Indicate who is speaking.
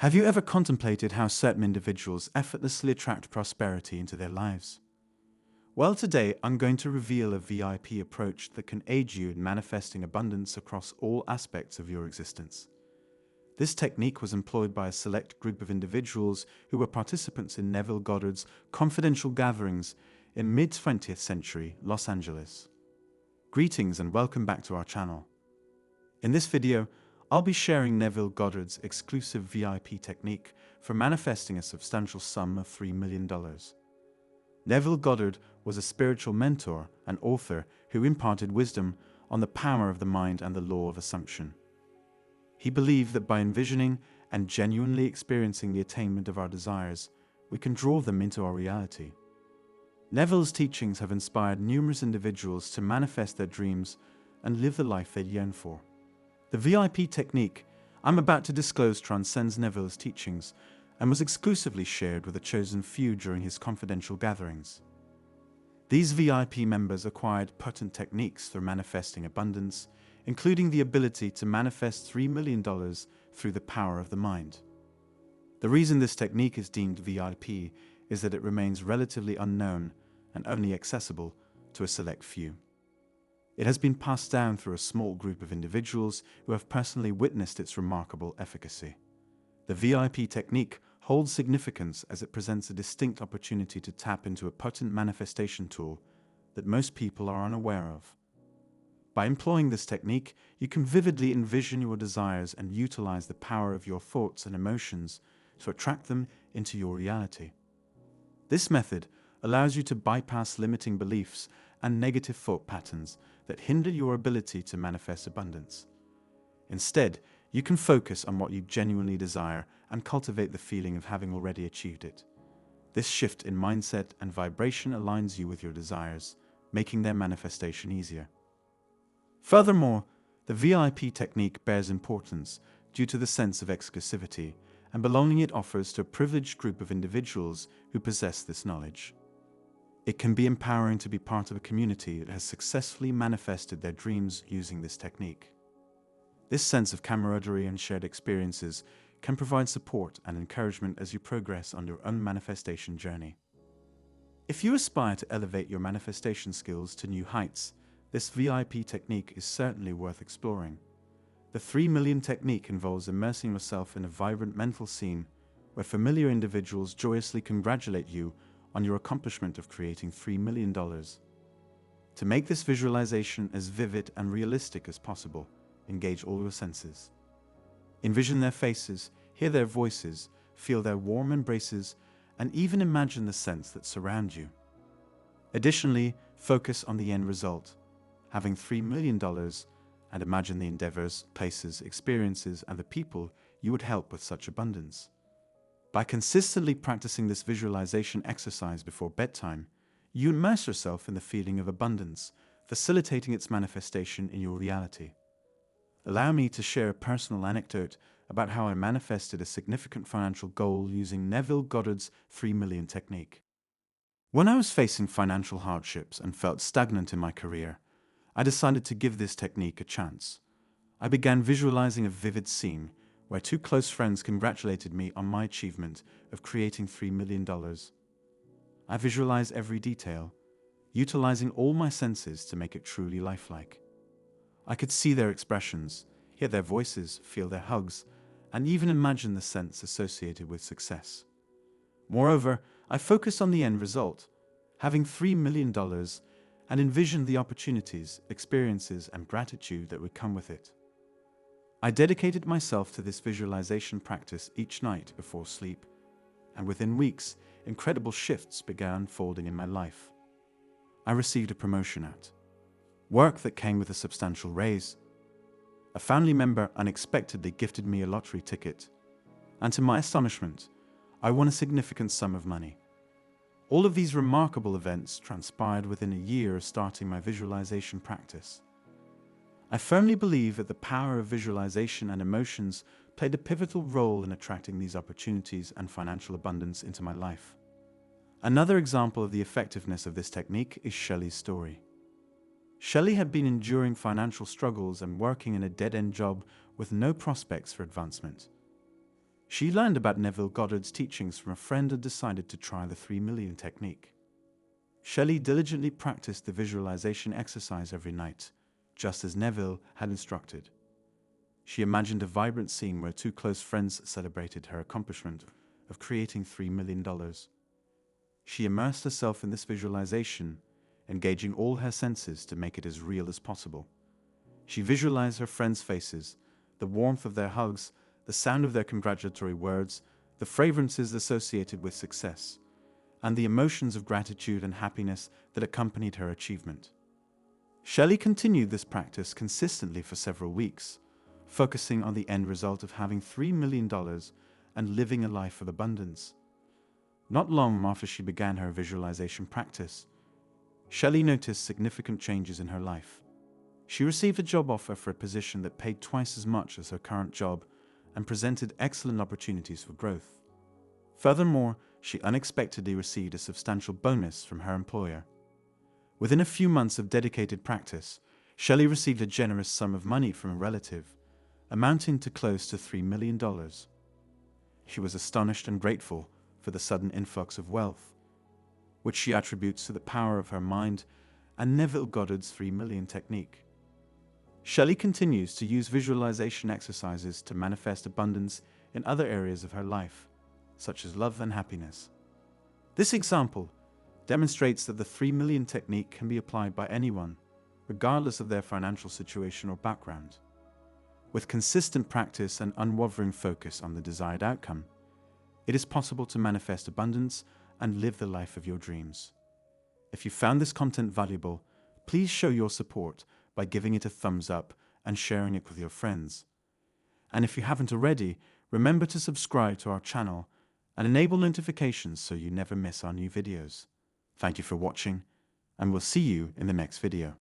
Speaker 1: Have you ever contemplated how certain individuals effortlessly attract prosperity into their lives? Well, today I'm going to reveal a VIP approach that can aid you in manifesting abundance across all aspects of your existence. This technique was employed by a select group of individuals who were participants in Neville Goddard's confidential gatherings in mid-20th century Los Angeles. Greetings and welcome back to our channel. In this video, I'll be sharing Neville Goddard's exclusive VIP technique for manifesting a substantial sum of $3 million. Neville Goddard was a spiritual mentor and author who imparted wisdom on the power of the mind and the law of assumption. He believed that by envisioning and genuinely experiencing the attainment of our desires, we can draw them into our reality. Neville's teachings have inspired numerous individuals to manifest their dreams and live the life they yearn for. The VIP technique I'm about to disclose transcends Neville's teachings and was exclusively shared with a chosen few during his confidential gatherings. These VIP members acquired potent techniques for manifesting abundance, including the ability to manifest $3 million through the power of the mind. The reason this technique is deemed VIP is that it remains relatively unknown and only accessible to a select few. It has been passed down through a small group of individuals who have personally witnessed its remarkable efficacy. The VIP technique holds significance as it presents a distinct opportunity to tap into a potent manifestation tool that most people are unaware of. By employing this technique, you can vividly envision your desires and utilize the power of your thoughts and emotions to attract them into your reality. This method allows you to bypass limiting beliefs and negative thought patterns that hinder your ability to manifest abundance. Instead, you can focus on what you genuinely desire and cultivate the feeling of having already achieved it. This shift in mindset and vibration aligns you with your desires, making their manifestation easier. Furthermore, the VIP technique bears importance due to the sense of exclusivity and belonging it offers to a privileged group of individuals who possess this knowledge. It can be empowering to be part of a community that has successfully manifested their dreams using this technique. This sense of camaraderie and shared experiences can provide support and encouragement as you progress on your own manifestation journey. If you aspire to elevate your manifestation skills to new heights, this VIP technique is certainly worth exploring. The 3 million technique involves immersing yourself in a vibrant mental scene where familiar individuals joyously congratulate you on your accomplishment of creating $3 million. To make this visualization as vivid and realistic as possible, engage all your senses. Envision their faces, hear their voices, feel their warm embraces, and even imagine the scents that surround you. Additionally, focus on the end result, having $3 million, and imagine the endeavors, places, experiences, and the people you would help with such abundance. By consistently practicing this visualization exercise before bedtime, you immerse yourself in the feeling of abundance, facilitating its manifestation in your reality. Allow me to share a personal anecdote about how I manifested a significant financial goal using Neville Goddard's 3 million technique. When I was facing financial hardships and felt stagnant in my career, I decided to give this technique a chance. I began visualizing a vivid scene where two close friends congratulated me on my achievement of creating $3 million. I visualized every detail, utilizing all my senses to make it truly lifelike. I could see their expressions, hear their voices, feel their hugs, and even imagine the scents associated with success. Moreover, I focused on the end result, having $3 million, and envisioned the opportunities, experiences, and gratitude that would come with it. I dedicated myself to this visualization practice each night before sleep, and within weeks, incredible shifts began unfolding in my life. I received a promotion at work that came with a substantial raise. A family member unexpectedly gifted me a lottery ticket, and to my astonishment, I won a significant sum of money. All of these remarkable events transpired within a year of starting my visualization practice. I firmly believe that the power of visualization and emotions played a pivotal role in attracting these opportunities and financial abundance into my life. Another example of the effectiveness of this technique is Shelley's story. Shelley had been enduring financial struggles and working in a dead-end job with no prospects for advancement. She learned about Neville Goddard's teachings from a friend and decided to try the 3 million technique. Shelley diligently practiced the visualization exercise every night, just as Neville had instructed. She imagined a vibrant scene where two close friends celebrated her accomplishment of creating $3 million. She immersed herself in this visualization, engaging all her senses to make it as real as possible. She visualized her friends' faces, the warmth of their hugs, the sound of their congratulatory words, the fragrances associated with success, and the emotions of gratitude and happiness that accompanied her achievement. Shelley continued this practice consistently for several weeks, focusing on the end result of having $3 million and living a life of abundance. Not long after she began her visualization practice, Shelley noticed significant changes in her life. She received a job offer for a position that paid twice as much as her current job and presented excellent opportunities for growth. Furthermore, she unexpectedly received a substantial bonus from her employer. Within a few months of dedicated practice, Shelley received a generous sum of money from a relative, amounting to close to $3 million. She was astonished and grateful for the sudden influx of wealth, which she attributes to the power of her mind and Neville Goddard's 3 million technique. Shelley continues to use visualization exercises to manifest abundance in other areas of her life, such as love and happiness. This example demonstrates that the 3 million technique can be applied by anyone, regardless of their financial situation or background. With consistent practice and unwavering focus on the desired outcome, it is possible to manifest abundance and live the life of your dreams. If you found this content valuable, please show your support by giving it a thumbs up and sharing it with your friends. And if you haven't already, remember to subscribe to our channel and enable notifications so you never miss our new videos. Thank you for watching, and we'll see you in the next video.